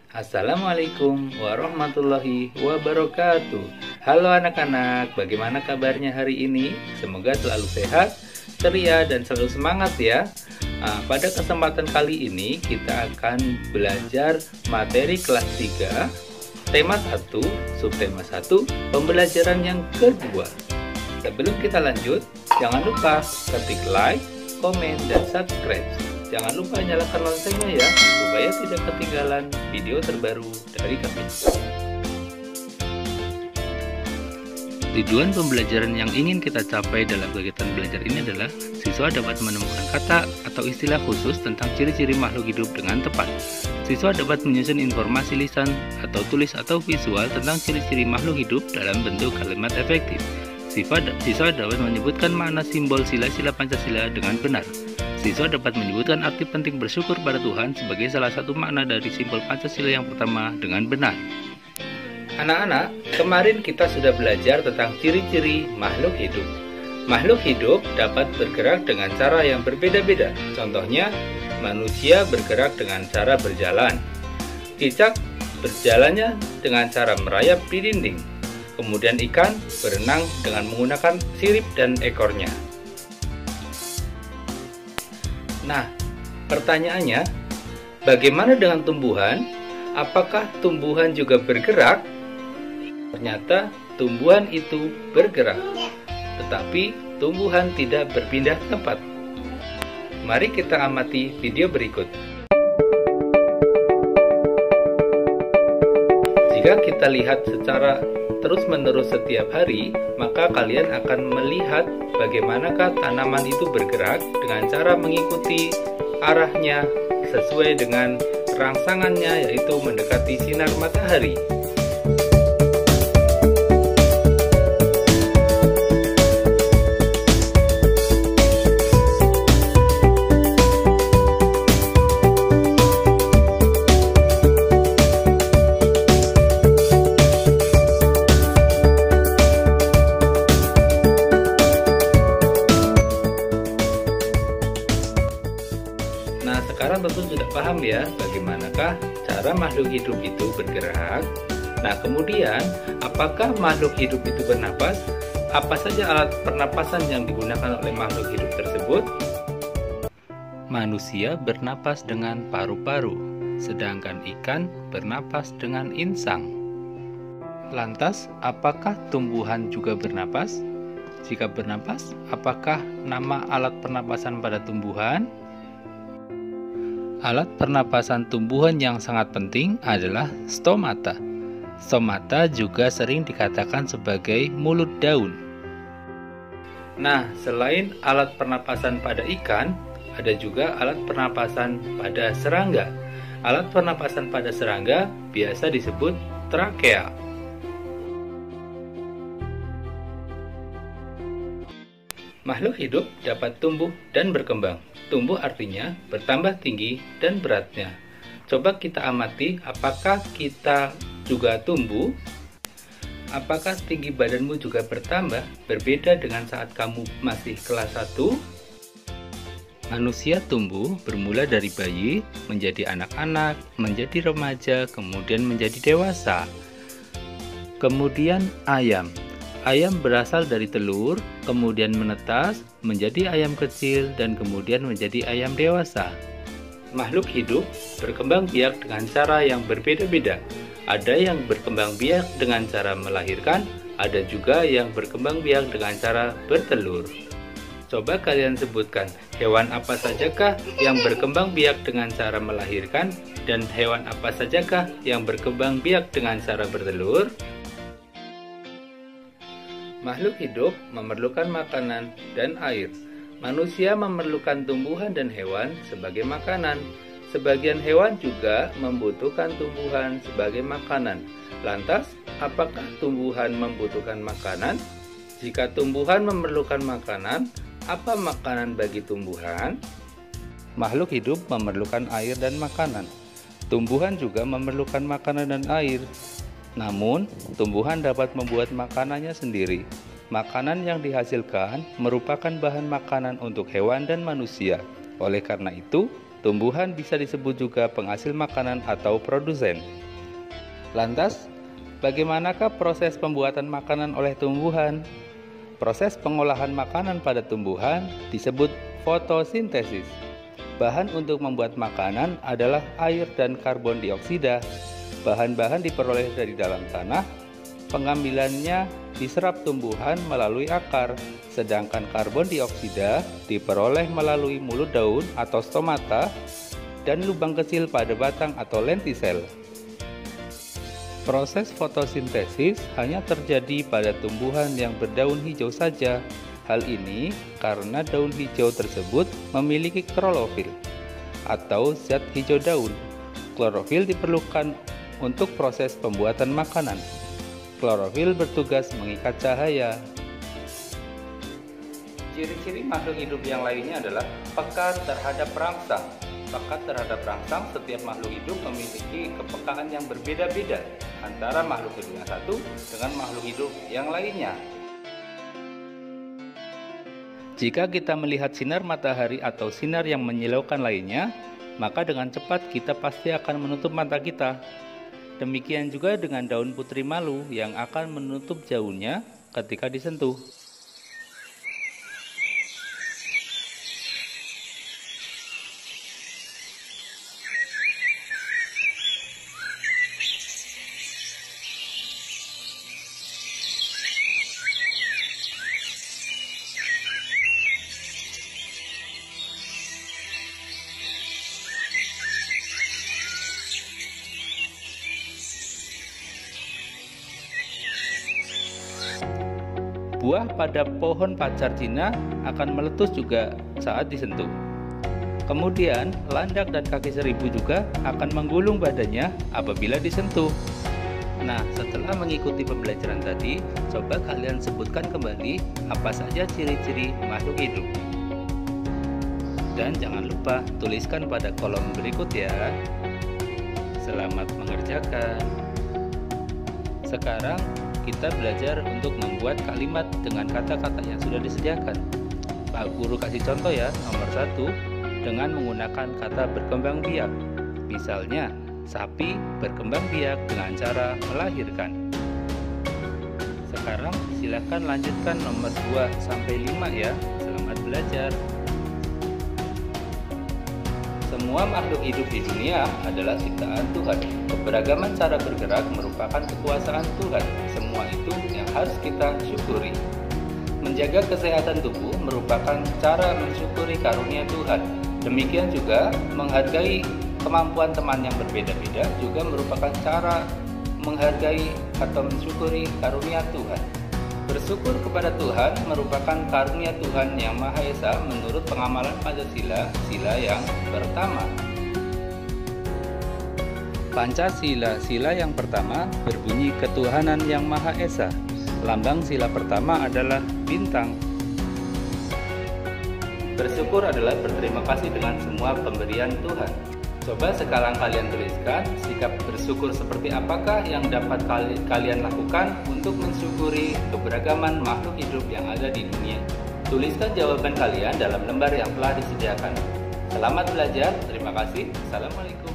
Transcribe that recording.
Assalamualaikum warahmatullahi wabarakatuh. Halo anak-anak, bagaimana kabarnya hari ini? Semoga selalu sehat, ceria, dan selalu semangat ya. Pada kesempatan kali ini kita akan belajar materi kelas 3, tema 1, subtema 1, pembelajaran yang kedua. Sebelum kita lanjut, jangan lupa ketik like, komen, dan subscribe. Jangan lupa nyalakan loncengnya ya, supaya tidak ketinggalan video terbaru dari kami. Tujuan pembelajaran yang ingin kita capai dalam kegiatan belajar ini adalah siswa dapat menemukan kata atau istilah khusus tentang ciri-ciri makhluk hidup dengan tepat. Siswa dapat menyusun informasi lisan atau tulis atau visual tentang ciri-ciri makhluk hidup dalam bentuk kalimat efektif. Siswa dapat menyebutkan makna simbol sila-sila Pancasila dengan benar. Siswa dapat menyebutkan arti penting bersyukur pada Tuhan sebagai salah satu makna dari simbol Pancasila yang pertama dengan benar. Anak-anak, kemarin kita sudah belajar tentang ciri-ciri makhluk hidup. Makhluk hidup dapat bergerak dengan cara yang berbeda-beda. Contohnya, manusia bergerak dengan cara berjalan. Cicak berjalannya dengan cara merayap di dinding. Kemudian ikan berenang dengan menggunakan sirip dan ekornya. Nah, pertanyaannya, bagaimana dengan tumbuhan? Apakah tumbuhan juga bergerak? Ternyata tumbuhan itu bergerak, tetapi tumbuhan tidak berpindah tempat. Mari kita amati video berikut. Jika kita lihat secara terus-menerus setiap hari, maka kalian akan melihat bagaimanakah tanaman itu bergerak dengan cara mengikuti arahnya sesuai dengan rangsangannya, yaitu mendekati sinar matahari. Nah, sekarang tentu sudah paham ya bagaimanakah cara makhluk hidup itu bergerak. Nah, kemudian apakah makhluk hidup itu bernapas? Apa saja alat pernapasan yang digunakan oleh makhluk hidup tersebut? Manusia bernapas dengan paru-paru, sedangkan ikan bernapas dengan insang. Lantas, apakah tumbuhan juga bernapas? Jika bernapas, apakah nama alat pernapasan pada tumbuhan? Alat pernapasan tumbuhan yang sangat penting adalah stomata. Stomata juga sering dikatakan sebagai mulut daun. Nah, selain alat pernapasan pada ikan, ada juga alat pernapasan pada serangga. Alat pernapasan pada serangga biasa disebut trakea. Makhluk hidup dapat tumbuh dan berkembang. Tumbuh artinya bertambah tinggi dan beratnya. Coba kita amati apakah kita juga tumbuh? Apakah tinggi badanmu juga bertambah? Berbeda dengan saat kamu masih kelas 1? Manusia tumbuh bermula dari bayi, menjadi anak-anak, menjadi remaja, kemudian menjadi dewasa. Kemudian ayam. Ayam berasal dari telur, kemudian menetas, menjadi ayam kecil, dan kemudian menjadi ayam dewasa. Makhluk hidup berkembang biak dengan cara yang berbeda-beda. Ada yang berkembang biak dengan cara melahirkan, ada juga yang berkembang biak dengan cara bertelur. Coba kalian sebutkan, hewan apa sajakah yang berkembang biak dengan cara melahirkan, dan hewan apa sajakah yang berkembang biak dengan cara bertelur? Makhluk hidup memerlukan makanan dan air. Manusia memerlukan tumbuhan dan hewan sebagai makanan. Sebagian hewan juga membutuhkan tumbuhan sebagai makanan. Lantas, apakah tumbuhan membutuhkan makanan? Jika tumbuhan memerlukan makanan, apa makanan bagi tumbuhan? Makhluk hidup memerlukan air dan makanan. Tumbuhan juga memerlukan makanan dan air. Namun, tumbuhan dapat membuat makanannya sendiri. Makanan yang dihasilkan merupakan bahan makanan untuk hewan dan manusia. Oleh karena itu, Tumbuhan bisa disebut juga penghasil makanan atau produsen. Lantas, bagaimanakah proses pembuatan makanan oleh tumbuhan? Proses pengolahan makanan pada tumbuhan disebut fotosintesis. Bahan untuk membuat makanan adalah air dan karbon dioksida. Bahan-bahan diperoleh dari dalam tanah. Pengambilannya diserap tumbuhan melalui akar, sedangkan karbon dioksida diperoleh melalui mulut daun atau stomata dan lubang kecil pada batang atau lentisel. Proses fotosintesis hanya terjadi pada tumbuhan yang berdaun hijau saja. Hal ini karena daun hijau tersebut memiliki klorofil atau zat hijau daun. Klorofil diperlukan untuk proses pembuatan makanan. Klorofil bertugas mengikat cahaya. Ciri-ciri makhluk hidup yang lainnya adalah peka terhadap rangsang. Peka terhadap rangsang, setiap makhluk hidup memiliki kepekaan yang berbeda-beda antara makhluk hidup yang satu dengan makhluk hidup yang lainnya. Jika kita melihat sinar matahari atau sinar yang menyilaukan lainnya, maka dengan cepat kita pasti akan menutup mata kita. Demikian juga dengan daun putri malu yang akan menutup daunnya ketika disentuh. Buah pada pohon pacar Cina akan meletus juga saat disentuh. Kemudian, landak dan kaki seribu juga akan menggulung badannya apabila disentuh. Nah, setelah mengikuti pembelajaran tadi, coba kalian sebutkan kembali apa saja ciri-ciri makhluk hidup. Dan jangan lupa tuliskan pada kolom berikut ya. Selamat mengerjakan. Sekarang kita belajar untuk membuat kalimat dengan kata-kata yang sudah disediakan. Pak Guru kasih contoh ya, nomor 1, dengan menggunakan kata berkembang biak. Misalnya, sapi berkembang biak dengan cara melahirkan. Sekarang silakan lanjutkan nomor 2 sampai 5 ya. Selamat belajar. Semua makhluk hidup di dunia adalah ciptaan Tuhan. Keberagaman cara bergerak merupakan kekuasaan Tuhan. Semua itu yang harus kita syukuri. Menjaga kesehatan tubuh merupakan cara mensyukuri karunia Tuhan. Demikian juga menghargai kemampuan teman yang berbeda-beda juga merupakan cara menghargai atau mensyukuri karunia Tuhan. Bersyukur kepada Tuhan merupakan karunia Tuhan yang Maha Esa menurut pengamalan Pancasila, sila yang pertama. Pancasila, sila yang pertama berbunyi ketuhanan yang Maha Esa. Lambang sila pertama adalah bintang. Bersyukur adalah berterima kasih dengan semua pemberian Tuhan. Coba sekarang kalian tuliskan sikap bersyukur seperti apakah yang dapat kalian lakukan untuk mensyukuri keberagaman makhluk hidup yang ada di dunia. Tuliskan jawaban kalian dalam lembar yang telah disediakan. Selamat belajar, terima kasih. Assalamualaikum.